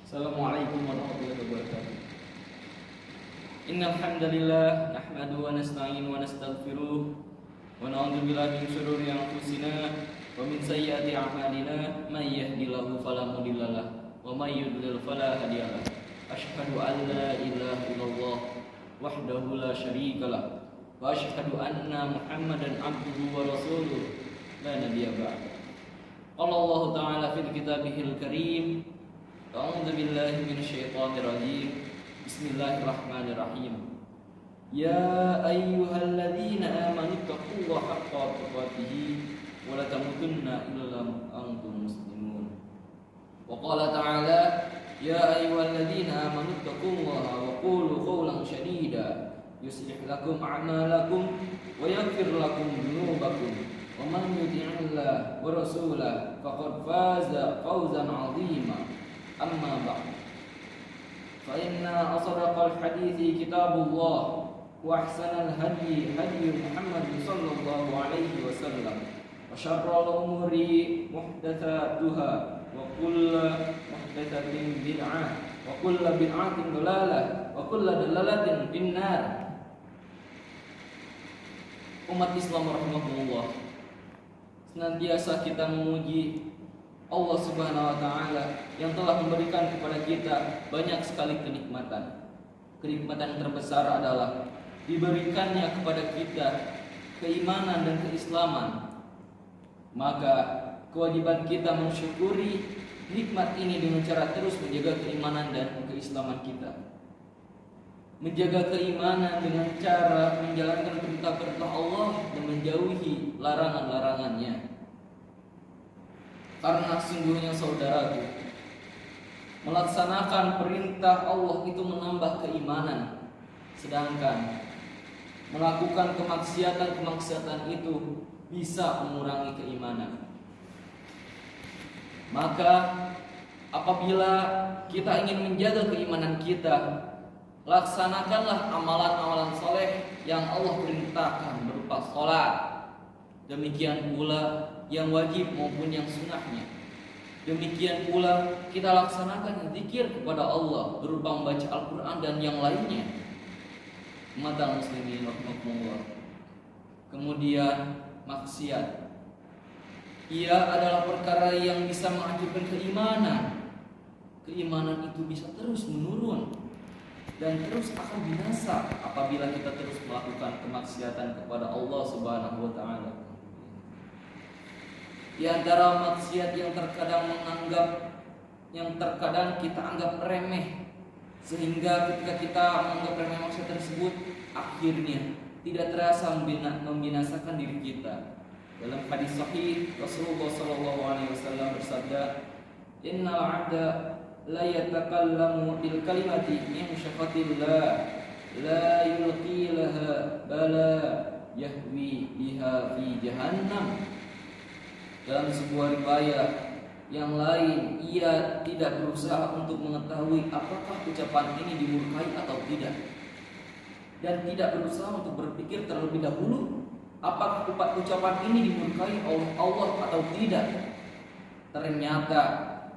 Assalamualaikum warahmatullahi wabarakatuh. Innal hamdalillah nahmaduhu wa nasta'inuhu wa nastaghfiruh wa na'udzu billahi min shururi anfusina wa min sayyiati a'malina may yahdihillahu fala mudhillalah wa may yudlil fala hadiyalah. Asyhadu an la ilaha illallah wahdahu la syarikalah wa asyhadu anna Muhammadan abduhu wa rasuluh la nabiyya ba'da. Qala Allah ta'ala fil kitabihil karim. A'udzu billahi minasyaitonir rajim. Bismillahirrahmanirrahim. Ya ayyuhalladzina amanu taqullaha haqqa tuqatih wa la tamutunna illa antum muslimun. Wa qala ta'ala ya ayyuhalladzina amanu taqullaha wa qulu qawlan shadida yuslih lakum a'malakum wa yaghfir lakum dhunubakum wa man yuti'illah wa rasulahu faqad faza fawzan 'azima. Amma ba'd, fa inna asdaqal hadithi kitabullah wa ahsanal hadi hadi Muhammad sallallahu alaihi wasallam wa syarrul umuri muhdatsatuha wa kullu muhdatsatin bid'ah wa kullu bid'atin dhalalah wa kullu dhalalatin finnar. Umat Islam rahimakumullah, senantiasa kita memuji Allah Subhanahu wa Ta'ala yang telah memberikan kepada kita banyak sekali kenikmatan. Kenikmatan terbesar adalah diberikannya kepada kita keimanan dan keislaman. Maka kewajiban kita mensyukuri nikmat ini dengan cara terus menjaga keimanan dan keislaman kita. Menjaga keimanan dengan cara menjalankan perintah-perintah Allah dan menjauhi larangan-larangannya. Karena sungguhnya saudaraku, melaksanakan perintah Allah itu menambah keimanan, sedangkan melakukan kemaksiatan itu bisa mengurangi keimanan. Maka apabila kita ingin menjaga keimanan kita, laksanakanlah amalan-amalan soleh yang Allah perintahkan berupa sholat. Demikian pula yang wajib maupun yang sunnahnya. Demikian pula kita laksanakan zikir kepada Allah berupa membaca Al-Quran dan yang lainnya. Mata muslimin rahimakumullah. Kemudian maksiat, ia adalah perkara yang bisa menghancurkan keimanan. Keimanan itu bisa terus menurun dan terus akan binasa apabila kita terus melakukan kemaksiatan kepada Allah Subhanahu wa Ta'ala. Di antara maksiat yang terkadang kita anggap remeh, sehingga ketika kita menganggap remeh maksiat tersebut, akhirnya tidak terasa membinasakan diri kita. Dalam hadis sahih Rasulullah SAW bersabda, Innal 'abda la yatakallamu bil kalimati min syaqatillah la yulqi laha bala yahwi biha fi jahannam. Dalam sebuah riwayat yang lain, ia tidak berusaha untuk mengetahui apakah ucapan ini dimurkai atau tidak, dan tidak berusaha untuk berpikir terlebih dahulu apakah ucapan ini dimurkai oleh Allah atau tidak. Ternyata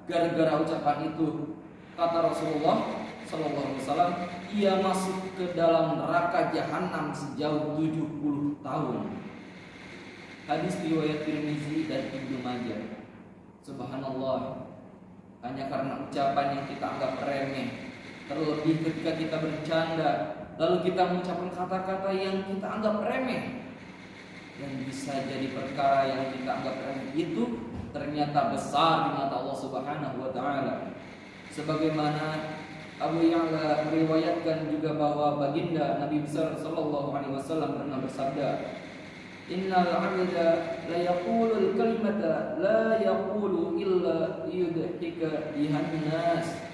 gara-gara ucapan itu, kata Rasulullah SAW, ia masuk ke dalam neraka jahanam sejauh 70 tahun. Hadis riwayat Tirmizi dan Ibnu Majah. Subhanallah, hanya karena ucapan yang kita anggap remeh, terlebih ketika kita bercanda, lalu kita mengucapkan kata-kata yang kita anggap remeh, yang bisa jadi perkara yang kita anggap remeh itu ternyata besar di mata Allah Subhanahu wa Ta'ala. Sebagaimana Abu Ya'la meriwayatkan juga bahwa baginda Nabi besar sallallahu alaihi wasallam pernah bersabda, Innal 'abda la yaqulul kalimata la yaqulu illa yudhika bihan nas.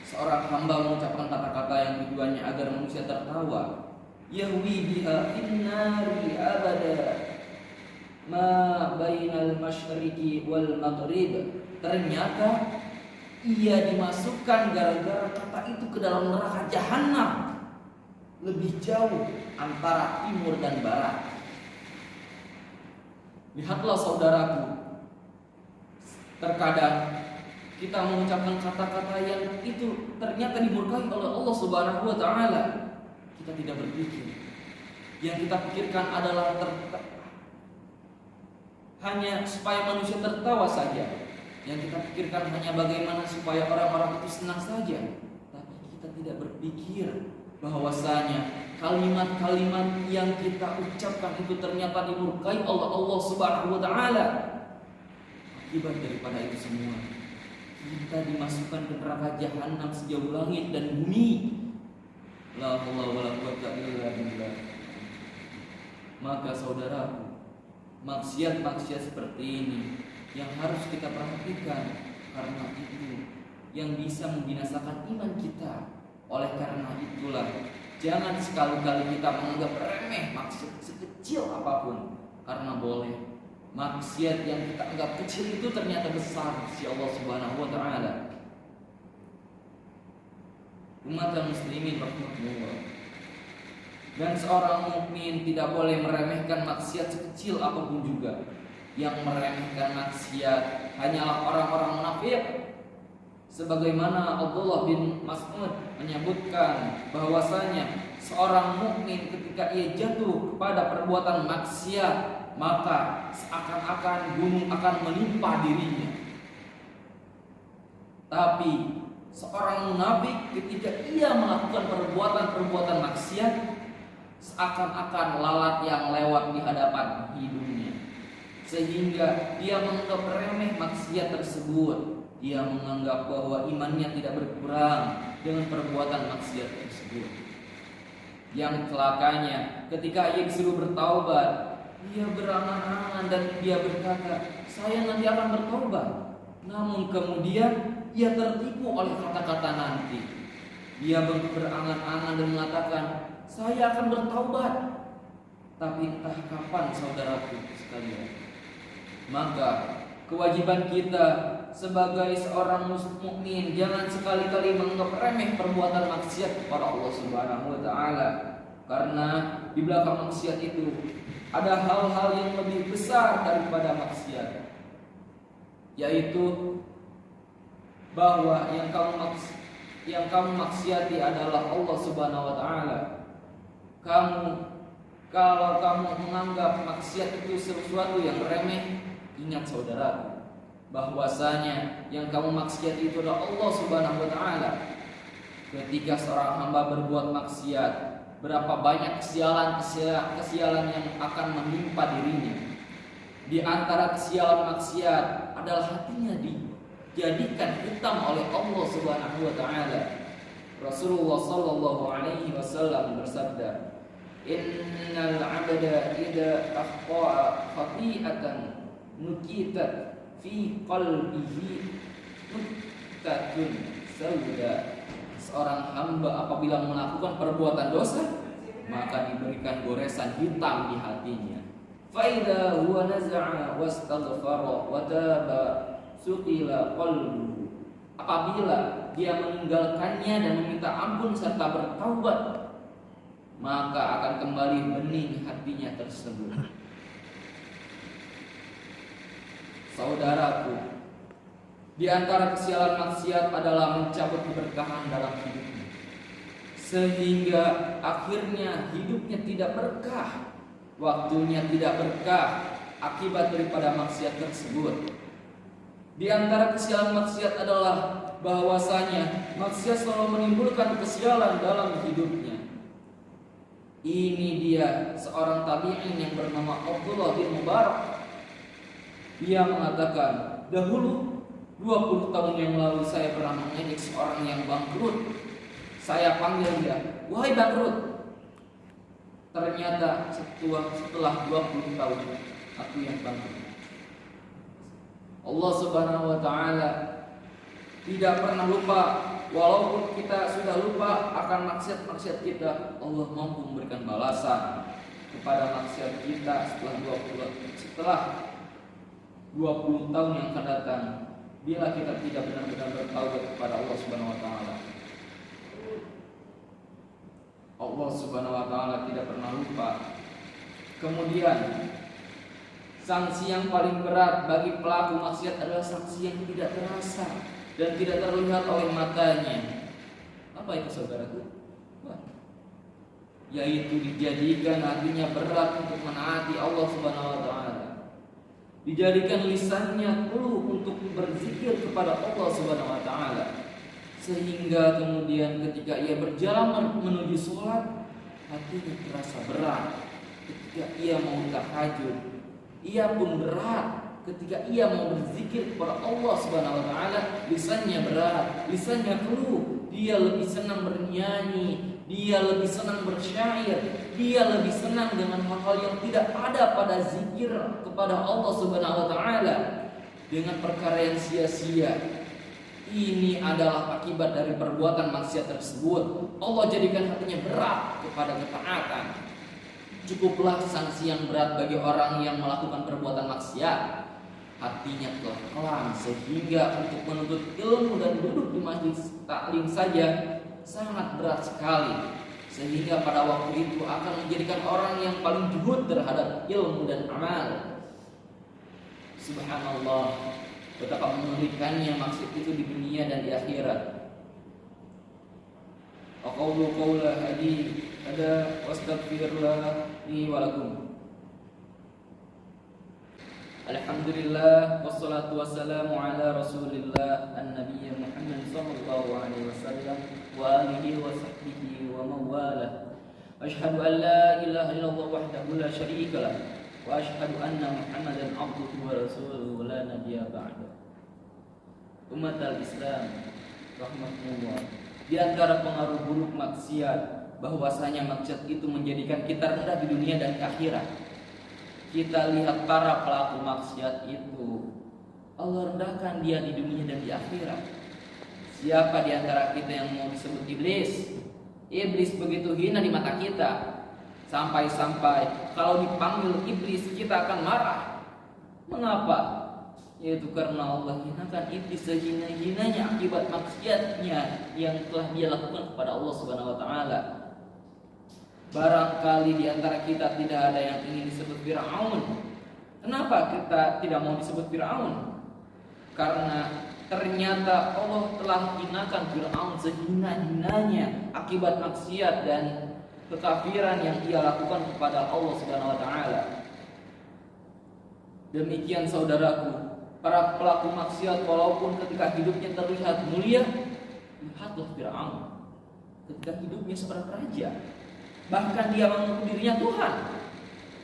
Seorang hamba mengucapkan kata-kata yang tujuannya agar manusia tertawa, yahwi biha finnari abada ma bainal masyriqi wal maghrib. Ternyata ia dimasukkan gara-gara kata itu ke dalam neraka jahanam, lebih jauh antara timur dan barat. Lihatlah saudaraku, terkadang kita mengucapkan kata-kata yang itu ternyata dimurkai oleh Allah Subhanahu wa taala. Kita tidak berpikir. Yang kita pikirkan adalah hanya supaya manusia tertawa saja. Yang kita pikirkan hanya bagaimana supaya orang-orang itu senang saja. Tapi kita tidak berpikir bahwasanya kalimat-kalimat yang kita ucapkan itu ternyata dimurkai oleh Allah Subhanahu wa taala. Akibat daripada itu semua, kita dimasukkan ke neraka jahanam sejauh langit dan bumi. La haula wala quwwata illa billah. Maka saudaraku, maksiat-maksiat seperti ini yang harus kita perhatikan, karena itu yang bisa membinasakan iman kita. Oleh karena itulah, jangan sekali-kali kita menganggap remeh maksiat sekecil apapun, karena boleh maksiat yang kita anggap kecil itu ternyata besar si Allah Subhanahu wa taala. Umat muslimin rahimahullah. Dan seorang mukmin tidak boleh meremehkan maksiat sekecil apapun juga. Yang meremehkan maksiat hanyalah orang-orang munafik. Sebagaimana Abdullah bin Mas'ud menyebutkan bahwasanya seorang mukmin ketika ia jatuh kepada perbuatan maksiat, maka seakan-akan gunung akan menimpa dirinya. Tapi seorang munafik ketika ia melakukan perbuatan-perbuatan maksiat, seakan-akan lalat yang lewat di hadapan hidungnya, sehingga dia menganggap remeh maksiat tersebut. Dia menganggap bahwa imannya tidak berkurang dengan perbuatan maksiat tersebut. Yang celakanya, ketika ia disuruh bertaubat, dia berangan-angan dan dia berkata, saya nanti akan bertobat. Namun kemudian ia tertipu oleh kata-kata nanti. Dia berangan-angan dan mengatakan, saya akan bertaubat. Tapi entah kapan saudaraku sekalian. Maka kewajiban kita sebagai seorang mukmin, jangan sekali-kali menganggap remeh perbuatan maksiat kepada Allah Subhanahu wa taala. Karena di belakang maksiat itu ada hal-hal yang lebih besar daripada maksiat, yaitu bahwa yang kamu maksiati adalah Allah Subhanahu wa taala. Kalau kamu menganggap maksiat itu sesuatu yang remeh, ingat saudara, bahwasanya yang kamu maksiati itu adalah Allah Subhanahu wa taala. Ketika seorang hamba berbuat maksiat, berapa banyak kesialan yang akan menimpa dirinya. Di antara kesialan maksiat adalah hatinya dijadikan hitam oleh Allah Subhanahu wa taala. Rasulullah sallallahu alaihi wasallam bersabda, "Innal 'abda idza akhta'a khati'atan nukitat fi qalbihi nuktatun sauda." Seorang hamba apabila melakukan perbuatan dosa, maka diberikan goresan hitam di hatinya. Fa idza huwa naza'a wastaghfara wa taba suqila qalbuhu. Apabila dia meninggalkannya dan meminta ampun serta bertaubat, maka akan kembali bening hatinya tersebut. Saudaraku, di antara kesialan maksiat adalah mencabut keberkahan dalam hidupnya, sehingga akhirnya hidupnya tidak berkah, waktunya tidak berkah akibat daripada maksiat tersebut. Di antara kesialan maksiat adalah bahwasanya maksiat selalu menimbulkan kesialan dalam hidupnya. Ini dia seorang tabi'in yang bernama Abdullah bin Mubarak. Dia mengatakan, dahulu 20 tahun yang lalu saya pernah mengejek seorang yang bangkrut. Saya panggil dia, "Wahai bangkrut." Ternyata setelah 20 tahun aku yang bangkrut. Allah Subhanahu wa taala tidak pernah lupa. Walaupun kita sudah lupa akan maksiat-maksiat kita, Allah mampu memberikan balasan kepada maksiat kita setelah 20 tahun yang akan datang, bila kita tidak benar-benar bertaubat kepada Allah Subhanahu wa taala. Allah Subhanahu wa taala tidak pernah lupa. Kemudian sanksi yang paling berat bagi pelaku maksiat adalah sanksi yang tidak terasa. dan tidak terlihat oleh matanya. Apa itu saudaraku? Yaitu dijadikan hatinya berat untuk menaati Allah Subhanahu wa taala. Dijadikan lisannya keluh untuk berzikir kepada Allah Subhanahu wa taala. Sehingga kemudian ketika ia berjalan menuju sholat, hatinya terasa berat. Ketika ia mau tahajud, ia pun berat. Ketika ia mau berzikir kepada Allah Subhanahu wa taala, lisannya berat, lisannya keluh. Dia lebih senang bernyanyi, dia lebih senang bersyair, dia lebih senang dengan hal-hal yang tidak ada pada zikir kepada Allah Subhanahu wa taala, dengan perkara yang sia-sia. Ini adalah akibat dari perbuatan maksiat tersebut. Allah jadikan hatinya berat kepada ketaatan. Cukuplah sanksi yang berat bagi orang yang melakukan perbuatan maksiat. Hatinya telah kelam sehingga untuk menuntut ilmu dan duduk di majelis taklim saja sangat berat sekali. Sehingga pada waktu itu akan menjadikan orang yang paling juhud terhadap ilmu dan amal. Subhanallah, betapa mengerikannya maksud itu di dunia dan di akhirat. Aqulu qawla hada wastaghfirullah li wa lakum. Alhamdulillah wassalatu wassalamu ala Rasulillah an-nabiy Muhammad sallallahu alaihi wasallam wa alihi wa sahbihi wa mawalah. Asyhadu an la ilaha illallah wahdahu la syarika lah wa asyhadu anna Muhammadan abduhu wa rasuluhu la nabiyya ba'da. Umatal Islam rahmatullah. Di antara pengaruh buruk maksiat bahwasanya maksiat itu menjadikan kita rendah di dunia dan di akhirat. Kita lihat para pelaku maksiat itu, Allah rendahkan dia di dunia dan di akhirat. Siapa di antara kita yang mau disebut iblis? Iblis begitu hina di mata kita, sampai-sampai kalau dipanggil iblis kita akan marah. Mengapa? Yaitu karena Allah hinakan iblis sehina-hinanya akibat maksiatnya yang telah dia lakukan kepada Allah Subhanahu wa taala. Barangkali di antara kita tidak ada yang ingin disebut Fir'aun. Kenapa kita tidak mau disebut Fir'aun? Karena ternyata Allah telah hinakan Fir'aun sehina-hinanya akibat maksiat dan kekafiran yang ia lakukan kepada Allah Subhanahu wa taala. Demikian saudaraku, para pelaku maksiat walaupun ketika hidupnya terlihat mulia, lihatlah Fir'aun. Ketika hidupnya seorang raja, bahkan dia mengaku dirinya Tuhan,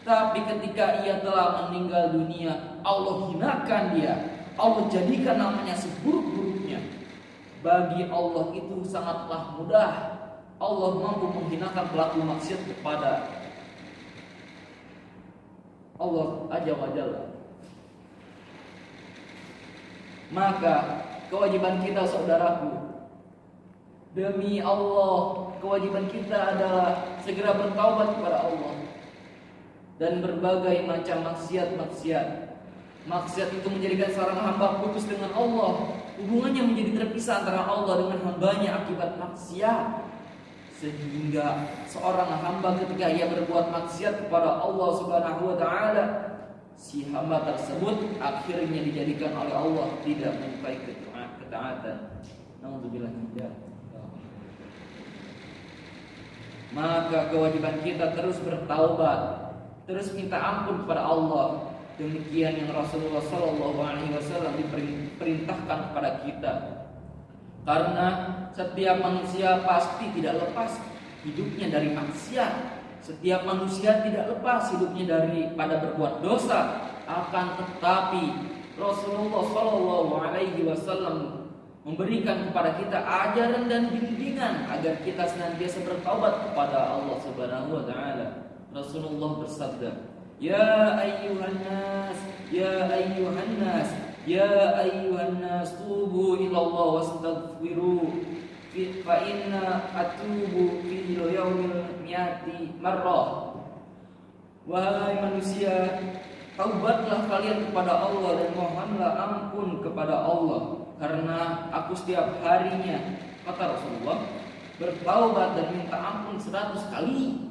tapi ketika ia telah meninggal dunia, Allah hinakan dia. Allah jadikan namanya seburuk-buruknya. Bagi Allah itu sangatlah mudah. Allah mampu menghinakan pelaku maksiat kepada Allah Azza wa Jalla. Maka kewajiban kita saudaraku, demi Allah, kewajiban kita adalah segera bertaubat kepada Allah dan berbagai macam maksiat. Maksiat itu menjadikan seorang hamba putus dengan Allah. Hubungannya menjadi terpisah antara Allah dengan hambanya akibat maksiat. Sehingga seorang hamba ketika ia berbuat maksiat kepada Allah Subhanahu wa taala, si hamba tersebut akhirnya dijadikan oleh Allah tidak menyukai ketaatan. Nauzubillah min dzalik. Maka kewajiban kita terus bertaubat, terus minta ampun kepada Allah. Demikian yang Rasulullah Sallallahu Alaihi Wasallam diperintahkan kepada kita. Karena setiap manusia pasti tidak lepas hidupnya dari maksiat. Setiap manusia tidak lepas hidupnya daripada berbuat dosa. Akan tetapi Rasulullah Sallallahu Alaihi Wasallam memberikan kepada kita ajaran dan bimbingan agar kita senantiasa bertaubat kepada Allah Subhanahu wa taala. Rasulullah bersabda, "Ya ayyuhan nas, ya ayyuhan nas, ya ayyuhan nas, tubu ila Allah wastaghfiru fa inna atubu fi yaumil mi'ati marrah." Wahai manusia, taubatlah kalian kepada Allah dan mohonlah ampun kepada Allah, karena aku setiap harinya, kata Rasulullah, bertaubat dan minta ampun 100 kali.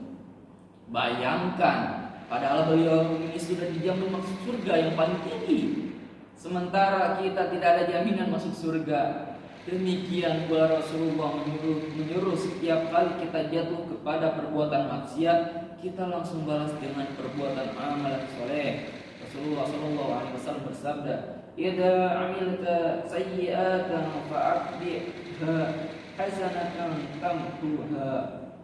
Bayangkan, padahal beliau ini sudah dijamin masuk surga yang paling tinggi, sementara kita tidak ada jaminan masuk surga. Demikian pula Rasulullah menyuruh setiap kali kita jatuh kepada perbuatan maksiat, kita langsung balas dengan perbuatan amalan soleh. Rasulullah Shallallahu Alaihi Wasallam bersabda, "Idza amilta sayyi'atan fa'atbi'ha hasanatan tamtuha."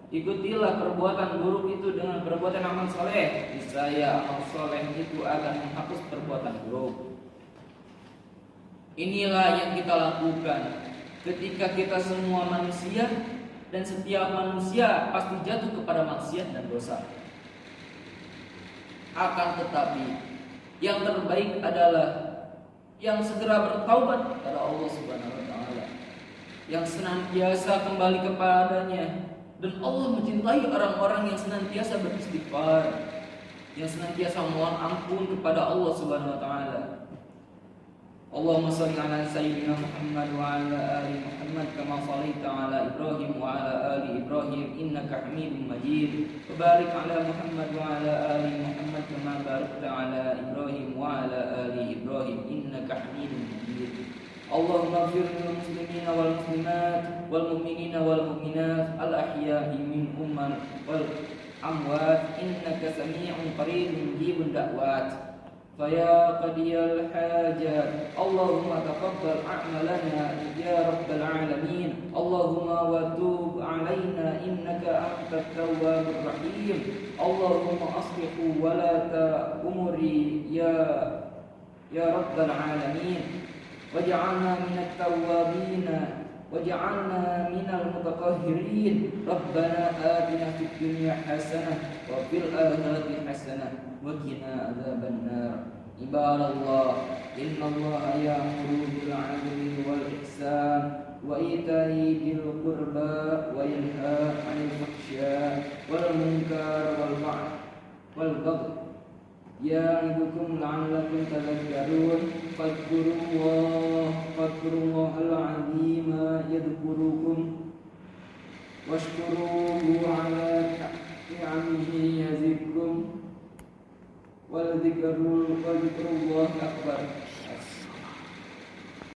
Ikutilah perbuatan buruk itu dengan perbuatan amal soleh. Niscaya amal soleh itu akan menghapus perbuatan buruk. Inilah yang kita lakukan ketika kita semua manusia, dan setiap manusia pasti jatuh kepada maksiat dan dosa. Akan tetapi yang terbaik adalah yang segera bertaubat kepada Allah Subhanahu wa taala, yang senantiasa kembali kepadanya. Dan Allah mencintai orang-orang yang senantiasa beristighfar, yang senantiasa mohon ampun kepada Allah Subhanahu wa taala. Allahumma shalli ala sayyidina Muhammad wa ala ali Muhammad kama shallaita ala Ibrahim wa ala ali Ibrahim innaka Hamidum Majid. Wa barik ala Muhammad wa ala ali Muhammad kama barakta ala Ibrahim wa ala ali Ibrahim innaka Hamidum Majid. Allahumma ighfir lil muslimina wal muslimat wal mu'minina wal mu'minat al ahya'i minhum wal amwat innaka sami'un qaribun mujibud da'wat. فيا قضي الحاجات اللهم تقبل أعمالنا يا رب العالمين اللهم وتوب علينا إنك أنت التواب الرحيم اللهم أصلح ولاة أموري يا رب العالمين واجعلنا من التوابين واجعلنا من المتطهرين ربنا آتنا في الدنيا حسنة وفي الآخرة حسنة وقنا عذاب النار عباد الله إن الله يأمر بالعدل والإحسان وإيتاء ذي القربى وينهى عن الفحشاء والمنكر والبغي يعظكم لعلكم تذكرون فاذكروا الله العظيم يذكركم واشكروه على نعمه يزدكم ولذكر الله أكبر